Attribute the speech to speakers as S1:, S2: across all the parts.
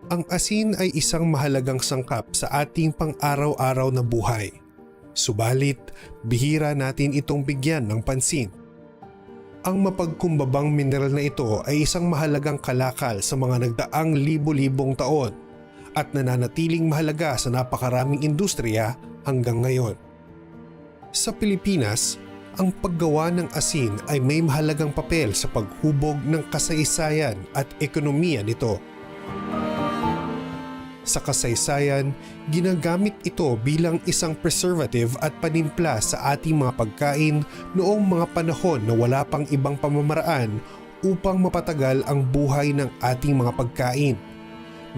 S1: Ang asin ay isang mahalagang sangkap sa ating pang-araw-araw na buhay. Subalit, bihira natin itong bigyan ng pansin. Ang mapagkumbabang mineral na ito ay isang mahalagang kalakal sa mga nagdaang libo-libong taon at nananatiling mahalaga sa napakaraming industriya hanggang ngayon. Sa Pilipinas, ang paggawa ng asin ay may mahalagang papel sa paghubog ng kasaysayan at ekonomiya nito. Sa kasaysayan, ginagamit ito bilang isang preservative at panimpla sa ating mga pagkain noong mga panahon na wala pang ibang pamamaraan upang mapatagal ang buhay ng ating mga pagkain.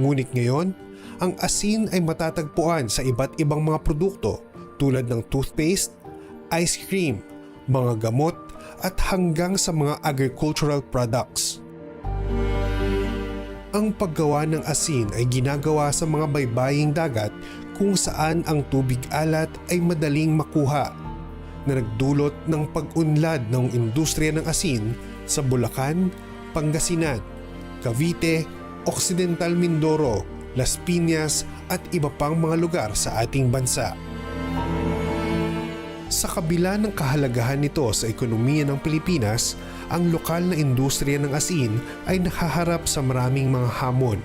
S1: Ngunit ngayon, ang asin ay matatagpuan sa iba't ibang mga produkto tulad ng toothpaste, ice cream, mga gamot at hanggang sa mga agricultural products. Ang paggawa ng asin ay ginagawa sa mga baybaying dagat kung saan ang tubig alat ay madaling makuha, na nagdulot ng pag-unlad ng industriya ng asin sa Bulacan, Pangasinan, Cavite, Occidental Mindoro, Las Piñas at iba pang mga lugar sa ating bansa. Sa kabila ng kahalagahan nito sa ekonomiya ng Pilipinas, ang lokal na industriya ng asin ay nakaharap sa maraming mga hamon.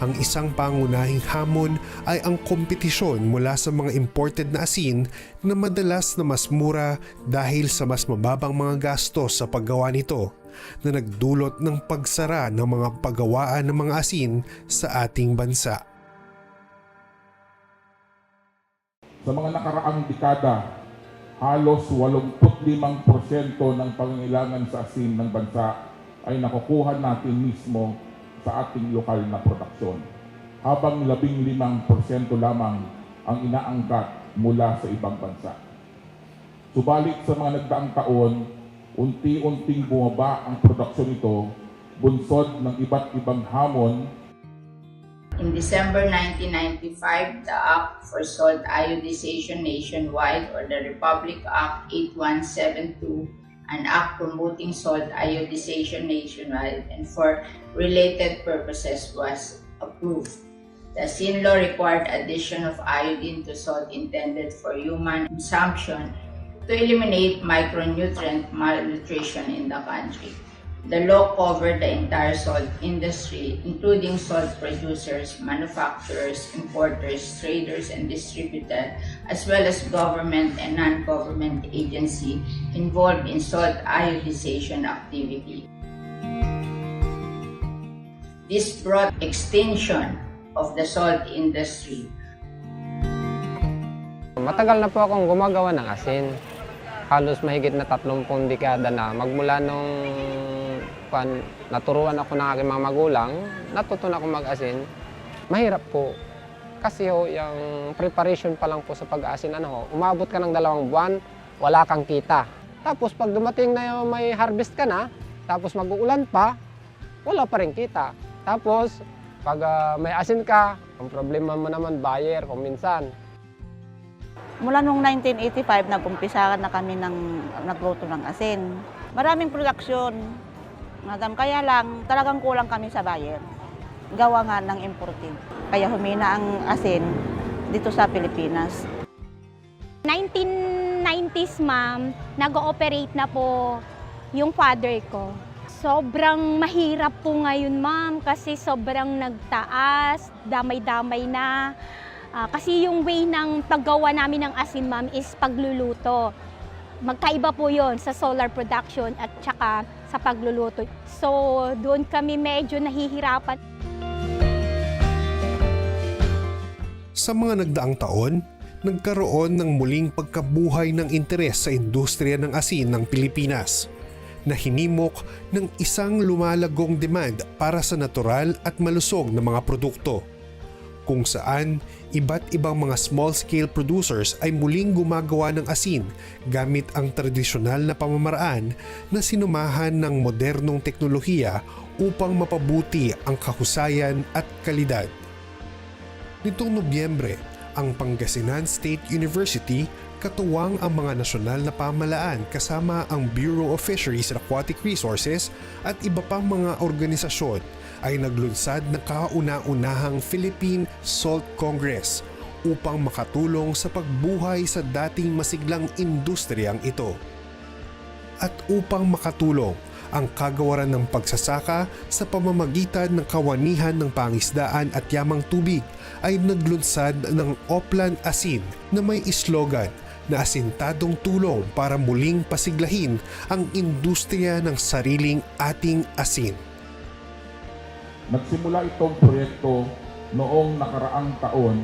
S1: Ang isang pangunahing hamon ay ang kompetisyon mula sa mga imported na asin na madalas na mas mura dahil sa mas mababang mga gastos sa paggawa nito, na nagdulot ng pagsara ng mga paggawaan ng mga asin sa ating bansa.
S2: Sa mga nakaraang dekada, halos 85% ng pangangailangan sa asin ng bansa ay nakukuha natin mismo sa ating lokal na produksyon, habang 15% lamang ang inaangkat mula sa ibang bansa. Subalit sa mga nagdaang taon, unti-unting bumaba ang produksyon nito, bunsod ng iba't ibang hamon.
S3: In December 1995, the Act for Salt Iodization Nationwide, or the Republic Act 8172, an act promoting salt iodization nationwide and for related purposes, was approved. The asin law required addition of iodine to salt intended for human consumption to eliminate micronutrient malnutrition in the country. The law covered the entire salt industry, including salt producers, manufacturers, importers, traders, and distributors, as well as government and non-government agencies involved in salt iodization activity. This brought extinction of the salt industry.
S4: Matagal na po akong gumagawa ng asin. Halos mahigit na 30 dekada na. Magmula nung naturuan ako ng aking mga magulang, natutunan ako mag-asin. Mahirap po. Kasi yung preparation pa lang po sa pag-asin, umabot ka ng 2 buwan, wala kang kita. Tapos pag dumating na yung may harvest ka na, tapos mag-uulan pa, wala pa rin kita. Tapos pag may asin ka, ang problema mo naman buyer kung minsan.
S5: Mula noong 1985, nag-umpisa na kami nagluto ng asin. Maraming produksyon. Madam, kaya lang talagang kulang kami sa buyer. Gawa nga ng imported. Kaya humina ang asin dito sa Pilipinas.
S6: 1990s, ma'am, nag-ooperate na po yung father ko. Sobrang mahirap po ngayon, ma'am, kasi sobrang nagtaas, damay-damay na. Kasi yung way ng paggawa namin ng asin, ma'am, is pagluluto. Magkaiba po yon sa solar production at saka sa pagluluto. So, doon kami medyo nahihirapan.
S1: Sa mga nagdaang taon, nagkaroon ng muling pagkabuhay ng interes sa industriya ng asin ng Pilipinas, na hinimok ng isang lumalagong demand para sa natural at malusog na mga produkto, kung saan iba't ibang mga small-scale producers ay muling gumagawa ng asin gamit ang tradisyonal na pamamaraan na sinumahan ng modernong teknolohiya upang mapabuti ang kahusayan at kalidad. Nitong Nobyembre, ang Pangasinan State University katuwang ang mga nasyonal na pamahalaan kasama ang Bureau of Fisheries and Aquatic Resources at iba pang mga organisasyon ay naglunsad ng kauna-unahang Philippine Salt Congress upang makatulong sa pagbuhay sa dating masiglang industriyang ito. At upang makatulong ang kagawaran ng pagsasaka sa pamamagitan ng kawanihan ng pangisdaan at yamang tubig ay naglunsad ng Oplan Asin na may slogan na asintadong tulong para muling pasiglahin ang industriya ng sariling ating asin.
S2: Nagsimula itong proyekto noong nakaraang taon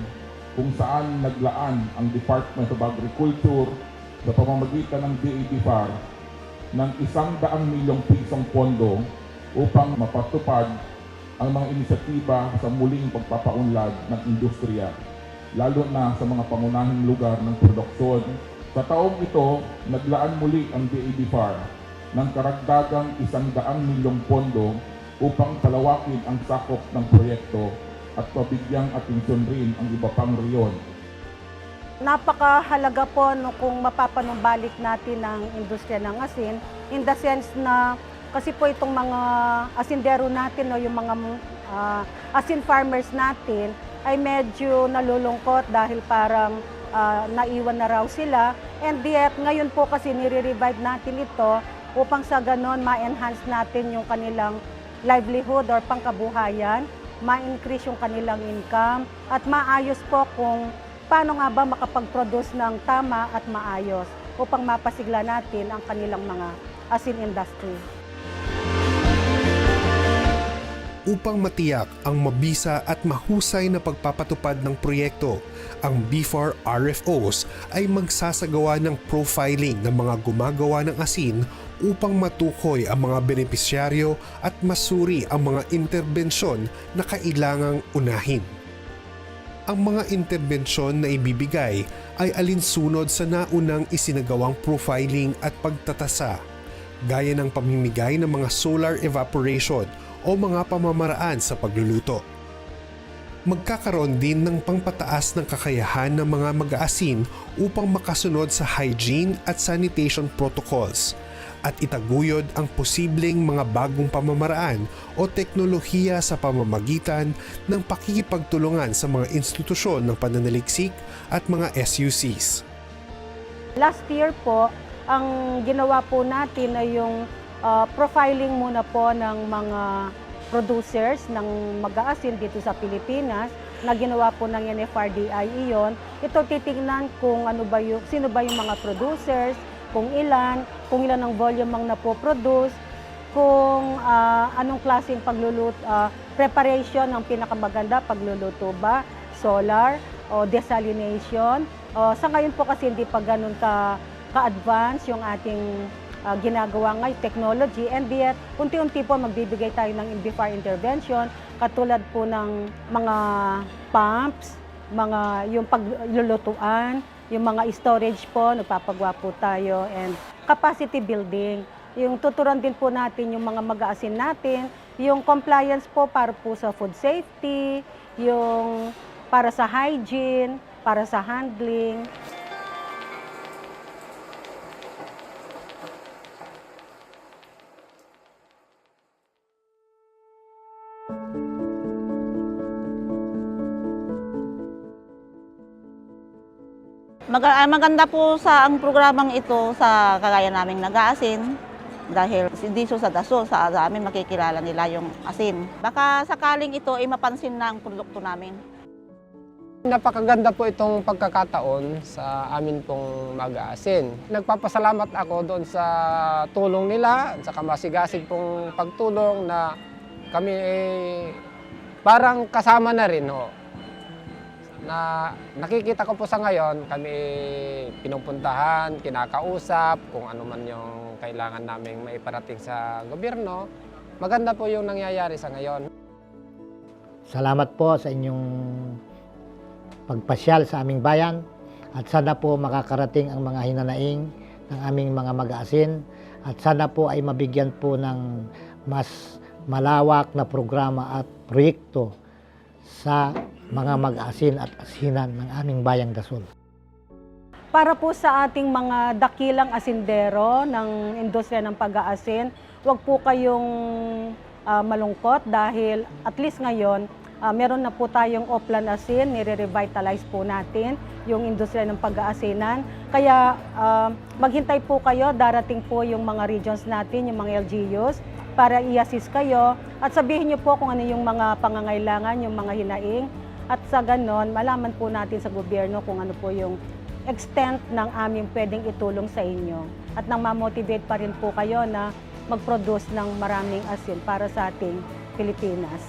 S2: kung saan naglaan ang Department of Agriculture sa pamamagitan ng DADFAR ng 100 milyong pisong pondo upang mapatupad ang mga inisyatiba sa muling pagpapaunlad ng industriya, lalo na sa mga pangunahing lugar ng produksyon. Sa taong ito, naglaan muli ang DADFAR ng karagdagang 100 milyong pondo upang palawakin ang sakop ng proyekto at pabigyang atensyon rin ang iba pang reyon.
S7: Napakahalaga po kung mapapanumbalik natin ang industriya ng asin in the sense na kasi po itong mga asindero natin o yung mga asin farmers natin ay medyo nalulungkot dahil parang naiwan na raw sila, and yet ngayon po kasi nire-revive natin ito upang sa ganon ma-enhance natin yung kanilang livelihood or pangkabuhayan, ma-increase yung kanilang income at maayos po kung paano nga ba makapag-produce ng tama at maayos upang mapasigla natin ang kanilang mga asin industry.
S1: Upang matiyak ang mabisa at mahusay na pagpapatupad ng proyekto, ang BFAR RFOs ay magsasagawa ng profiling ng mga gumagawa ng asin upang matukoy ang mga benepisyaryo at masuri ang mga interbensyon na kailangang unahin. Ang mga interbensyon na ibibigay ay alinsunod sa naunang isinagawang profiling at pagtatasa, gaya ng pamimigay ng mga solar evaporation o mga pamamaraan sa pagluluto. Magkakaroon din ng pangpataas ng kakayahan ng mga mag-aasin upang makasunod sa hygiene at sanitation protocols at itaguyod ang posibleng mga bagong pamamaraan o teknolohiya sa pamamagitan ng pakikipagtulungan sa mga institusyon ng pananaliksik at mga SUCs.
S7: Last year po, ang ginawa po natin ay yung profiling muna po ng mga producers ng mag-aasin dito sa Pilipinas na ginawa po ng NFRDI iyon. Ito titingnan kung sino ba yung mga producers, kung ilan ang volume ang napoproduce, kung anong klaseng pagluluto, preparation ang pinakamaganda, pagluluto ba, solar o desalination. Sa ngayon po kasi hindi pa ganun ka-advance yung ating ginagawa ngayon, technology, and yet unti-unti po magbibigay tayo ng BFAR intervention katulad po ng mga pumps, yung paglulutuan, yung mga storage po, nagpapagawa po tayo, and capacity building. Yung tuturuan din po natin yung mga mag-aasin natin, yung compliance po para po sa food safety, yung para sa hygiene, para sa handling.
S5: Maganda po ang programang ito sa kagaya naming nag-aasin dahil dito sa Dasol, sa amin makikilala nila yung asin. Baka sakaling ito ay mapansin na ang produkto namin.
S4: Napakaganda po itong pagkakataon sa amin pong mag-aasin. Nagpapasalamat ako doon sa tulong nila, sa kamasigasig pong pagtulong na kami parang kasama na rin. Na nakikita ko po sa ngayon, kami pinupuntahan, kinakausap, kung ano man yung kailangan naming maiparating sa gobyerno. Maganda po yung nangyayari sa ngayon.
S8: Salamat po sa inyong pagpasyal sa aming bayan at sana po makakarating ang mga hinanaing ng aming mga mag-aasin at sana po ay mabigyan po ng mas malawak na programa at proyekto sa mga mag-aasin at asinan ng aming bayang Dasol.
S7: Para po sa ating mga dakilang asindero ng industriya ng pag-aasin, huwag po kayong malungkot dahil at least ngayon, meron na po tayong Oplan Asin, nire-revitalize po natin yung industriya ng pag-aasinan. Kaya maghintay po kayo, darating po yung mga regions natin, yung mga LGUs, para i-assist kayo at sabihin niyo po kung ano yung mga pangangailangan, yung mga hinaing. At sa ganon, malaman po natin sa gobyerno kung ano po yung extent ng aming pwedeng itulong sa inyo. At nang ma-motivate pa rin po kayo na mag-produce ng maraming asin para sa ating Pilipinas.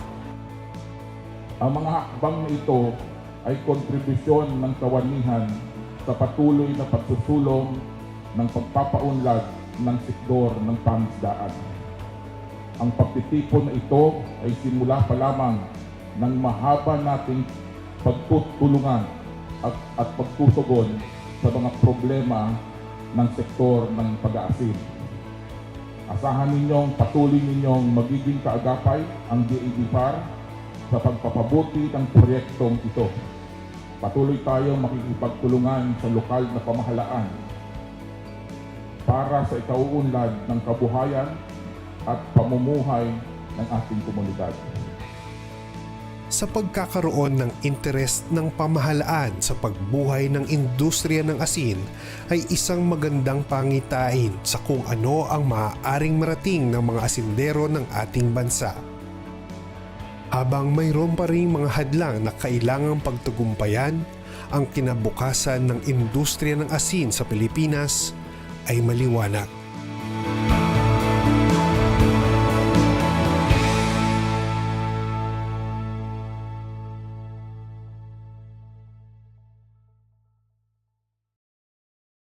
S2: Ang mga hakbang na ito ay kontribusyon ng kawanihan sa patuloy na pagsusulong ng pagpapaunlad ng sektor ng pangisdaan. Ang pagtitipon na ito ay simula pa lamang ng mahaba nating pagtutulungan at pagtutugon sa mga problema ng sektor ng pag-aasin. Asahan ninyong patuloy ninyong magiging kaagapay ang DADFAR sa pagpapabuti ng proyektong ito. Patuloy tayong makikipagtulungan sa lokal na pamahalaan para sa ikauunlad ng kabuhayan at pamumuhay ng ating komunidad.
S1: Sa pagkakaroon ng interes ng pamahalaan sa pagbuhay ng industriya ng asin ay isang magandang pangitain sa kung ano ang maaaring marating ng mga asindero ng ating bansa. Habang mayroon pa ring mga hadlang na kailangang pagtagumpayan, ang kinabukasan ng industriya ng asin sa Pilipinas ay maliwanag.